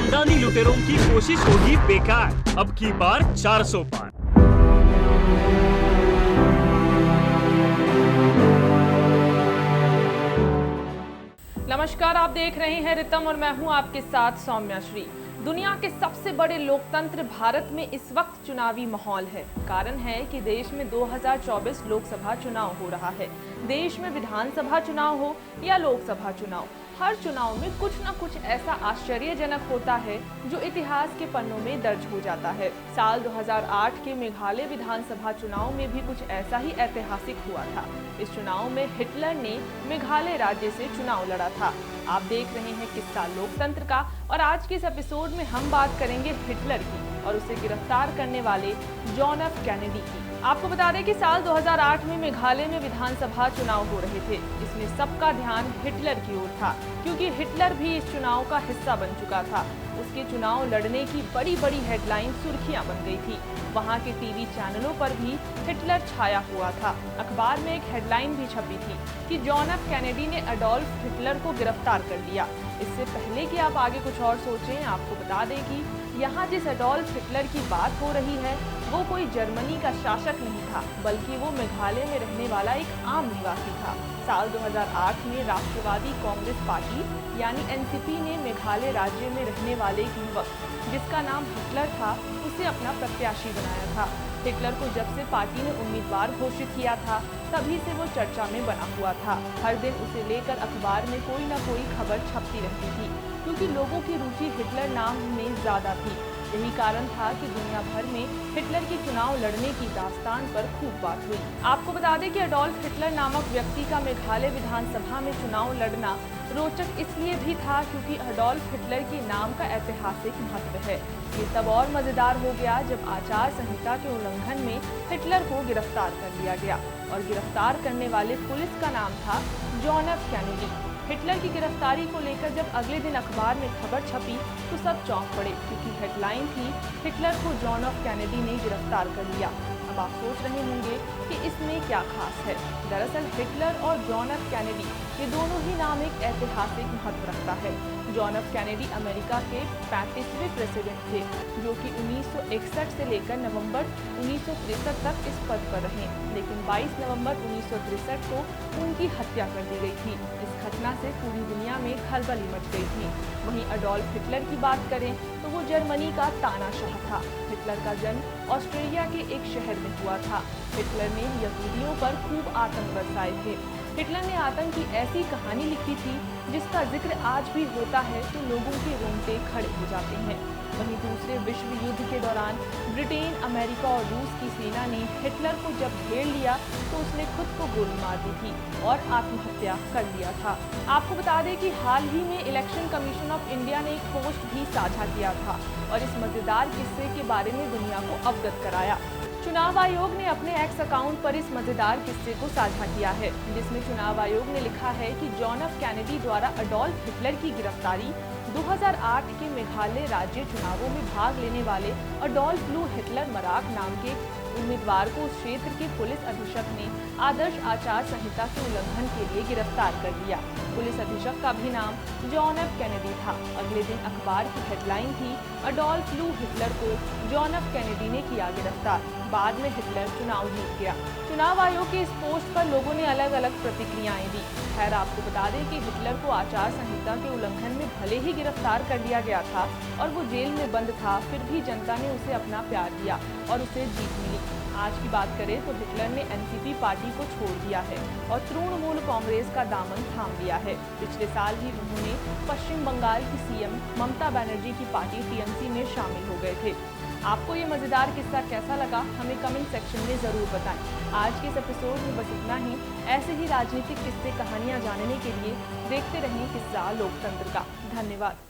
खानदानी लुटेरों की कोशिश होगी बेकार। अब की बार 400 पार। नमस्कार, आप देख रहे हैं रितम और मैं हूं आपके साथ सौम्या श्री। दुनिया के सबसे बड़े लोकतंत्र भारत में इस वक्त चुनावी माहौल है। कारण है कि देश में 2024 लोकसभा चुनाव हो रहा है। देश में विधानसभा चुनाव हो या लोकसभा चुनाव, हर चुनाव में कुछ न कुछ ऐसा आश्चर्यजनक होता है जो इतिहास के पन्नों में दर्ज हो जाता है। साल 2008 के मेघालय विधानसभा चुनाव में भी कुछ ऐसा ही ऐतिहासिक हुआ था। इस चुनाव में हिटलर ने मेघालय राज्य से चुनाव लड़ा था। आप देख रहे हैं किस्सा लोकतंत्र का और आज के इस एपिसोड में हम बात करेंगे हिटलर की और उसे गिरफ्तार करने वाले जॉन एफ कैनेडी की। आपको बता दें कि साल 2008 में मेघालय में विधानसभा चुनाव हो रहे थे। इसमें सबका ध्यान हिटलर की ओर था क्योंकि हिटलर भी इस चुनाव का हिस्सा बन चुका था। उसके चुनाव लड़ने की बड़ी बड़ी हेडलाइन सुर्खियां बन गई थी। वहां के टीवी चैनलों पर भी हिटलर छाया हुआ था। अखबार में एक हेडलाइन भी छपी थी कि जॉन एफ कैनेडी ने एडोल्फ हिटलर को गिरफ्तार कर लिया। इससे पहले कि आप आगे कुछ और सोचें, आपको बता दें कि यहाँ जिस एडोल्फ हिटलर की बात हो रही है वो कोई जर्मनी का शासक नहीं था, बल्कि वो मेघालय में रहने वाला एक आम निवासी था। साल 2008 में राष्ट्रवादी कांग्रेस पार्टी यानी एनसीपी ने मेघालय राज्य में रहने वाले एक युवक जिसका नाम हिटलर था उसे अपना प्रत्याशी बनाया था। हिटलर को जब से पार्टी ने उम्मीदवार घोषित किया था तभी से वो चर्चा में बना हुआ था। हर दिन उसे लेकर अखबार में कोई ना कोई खबर छपती रहती थी क्योंकि लोगों की रुचि हिटलर नाम में ज्यादा थी। यही कारण था कि दुनिया भर में हिटलर के चुनाव लड़ने की दास्तान पर खूब बात हुई। आपको बता दें कि एडोल्फ हिटलर नामक व्यक्ति का मेघालय विधानसभा में चुनाव लड़ना रोचक इसलिए भी था क्योंकि एडोल्फ हिटलर के नाम का ऐतिहासिक महत्व है। ये तब और मजेदार हो गया जब आचार संहिता के उल्लंघन में हिटलर को गिरफ्तार कर लिया गया और गिरफ्तार करने वाले पुलिस का नाम था जॉन एफ कैनेडी। हिटलर की गिरफ्तारी को लेकर जब अगले दिन अखबार में खबर छपी तो सब चौंक पड़े क्योंकि हेडलाइन थी हिटलर को जॉन एफ कैनेडी ने गिरफ्तार कर लिया। अब आप सोच रहे होंगे कि इसमें क्या खास है। दरअसल हिटलर और जॉन एफ कैनेडी ये दोनों ही नाम एक ऐतिहासिक महत्व रखता है। जॉन एफ कैनेडी अमेरिका के 35वें प्रेसिडेंट थे जो कि 1961 से लेकर नवंबर 1963 तक इस पद पर रहे, लेकिन 22 नवंबर 1963 को उनकी हत्या कर दी गई थी। इस घटना से पूरी दुनिया में खलबली मच गई थी। वहीं एडोल्फ हिटलर की बात करें तो वो जर्मनी का तानाशाह था। हिटलर का जन्म ऑस्ट्रेलिया के एक शहर में हुआ था। हिटलर ने यहूदियों पर खूब आतंक बरसाए थे। हिटलर ने आतंक की ऐसी कहानी लिखी थी जिसका जिक्र आज भी होता है तो लोगों के रोंगटे खड़े हो जाते हैं। वहीं दूसरे विश्व युद्ध के दौरान ब्रिटेन, अमेरिका और रूस की सेना ने हिटलर को जब घेर लिया तो उसने खुद को गोली मार दी थी और आत्महत्या कर लिया था। आपको बता दें कि हाल ही में इलेक्शन कमीशन ऑफ इंडिया ने एक पोस्ट भी साझा किया था और इस मजेदार किस्से के बारे में दुनिया को अवगत कराया। चुनाव आयोग ने अपने एक्स अकाउंट पर इस मजेदार किस्से को साझा किया है जिसमें चुनाव आयोग ने लिखा है कि जॉन एफ कैनेडी द्वारा एडोल्फ हिटलर की गिरफ्तारी 2008 के मेघालय राज्य चुनावों में भाग लेने वाले एडोल्फ लू हिटलर मराक नाम के उम्मीदवार को उस क्षेत्र के पुलिस अधीक्षक ने आदर्श आचार संहिता के उल्लंघन के लिए गिरफ्तार कर लिया। पुलिस अधीक्षक का भी नाम जॉन एफ कैनेडी था। अगले दिन अखबार की हेडलाइन थी एडोल्फ लू हिटलर को जॉन एफ कैनेडी ने किया गिरफ्तार। बाद में हिटलर चुनाव जीत गया। चुनाव आयोग के इस पोस्ट पर लोगों ने अलग अलग प्रतिक्रियाएं दी। खैर, आपको बता दें कि हिटलर को आचार संहिता के उल्लंघन में भले ही गिरफ्तार कर लिया गया था और वो जेल में बंद था, फिर भी जनता ने उसे अपना प्यार दिया और उसे जीत मिली। आज की बात करें तो हिटलर ने एनसीपी पार्टी को छोड़ दिया है और तृणमूल कांग्रेस का दामन थाम लिया है। पिछले साल ही उन्होंने पश्चिम बंगाल की सीएम ममता बनर्जी की पार्टी टीएमसी में शामिल हो गए थे। आपको ये मजेदार किस्सा कैसा लगा हमें कमेंट सेक्शन में जरूर बताएं। आज के इस एपिसोड में बस इतना ही। ऐसे ही राजनीतिक किस्से कहानियां जानने के लिए देखते रहें किस्सा लोकतंत्र का। धन्यवाद।